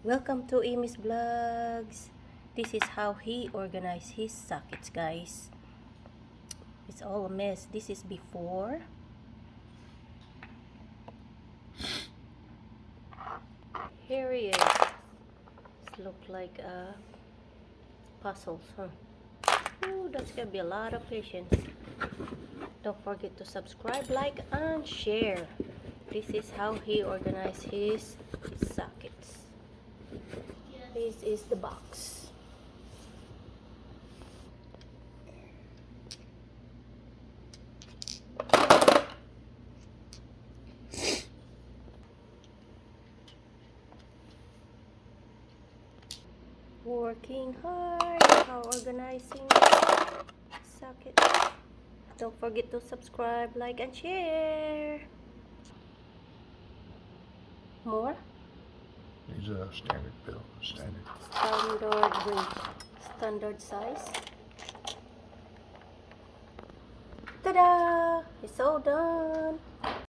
Welcome to Amy's Vlogs. This is how he organized his sockets, guys. It's all a mess. This is before. Here he is. This looks like puzzles, huh? Ooh, that's gonna be a lot of patience. Don't forget to subscribe, like, and share. This is how he organized his sockets. This is the box. Working hard how organizing socket. Don't forget to subscribe, like, and share. More? These are standard bill, standard. Standard weight. Standard size. Ta-da! It's all done.